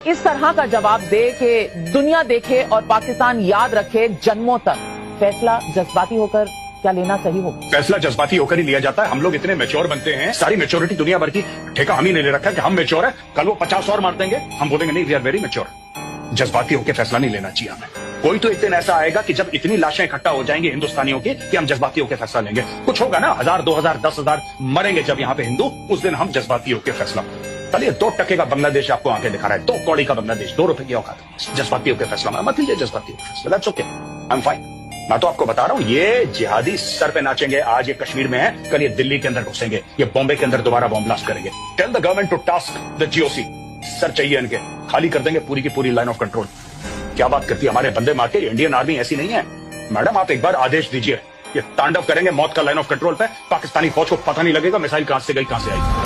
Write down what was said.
इस तरह का जवाब दे कि दुनिया देखे और पाकिस्तान याद रखे जन्मों तक। फैसला जज्बाती होकर क्या लेना सही हो? फैसला जज्बाती होकर ही लिया जाता है। हम लोग इतने मैच्योर बनते हैं, सारी मैच्योरिटी दुनिया भर की ठेका हम ही नहीं ले रखा है कि हम मैच्योर है, कल वो 50 और मार देंगे, हम बोलेंगे नहीं वी आर वेरी मैच्योर। जज्बाती होकर फैसला नहीं लेना चाहिए हमें। कोई तो एक दिन ऐसा आएगा कि जब इतनी लाशें इकट्ठा हो जाएंगी हिंदुस्तानियों की कि हम जज्बाती होकर फैसला लेंगे। कुछ होगा ना, 1000, 2000, 10,000 मरेंगे जब यहाँ पे हिंदू, उस दिन हम जज्बाती होकर फैसला। चलिए 2 टके का बांग्लादेश आपको आंखें दिखा रहा है, 2 कौड़ी का बांग्लादेश, 2 रुपए की औकात, जज्बाती होकर फैसला मत लीजिए। जज्बाती होकर फैसला, that's okay, I am fine. मैं तो आपको बता रहा हूं, ये जिहादी सर पे नाचेंगे। आज ये कश्मीर में है, कल ये दिल्ली के अंदर घुसेंगे, ये बॉम्बे के अंदर दोबारा बॉम्ब ब्लास्ट करेंगे। Tell the government to task the GOC, sir चाहिए इनके, खाली कर देंगे पूरी की पूरी लाइन ऑफ कंट्रोल। क्या बात करती है हमारे बंदे मार के, इंडियन आर्मी ऐसी नहीं है मैडम। आप एक बार आदेश दीजिए, ये तांडव करेंगे मौत का लाइन ऑफ कंट्रोल पे, पाकिस्तानी फौज को पता नहीं लगेगा मिसाइल कहां से गई कहां से आई।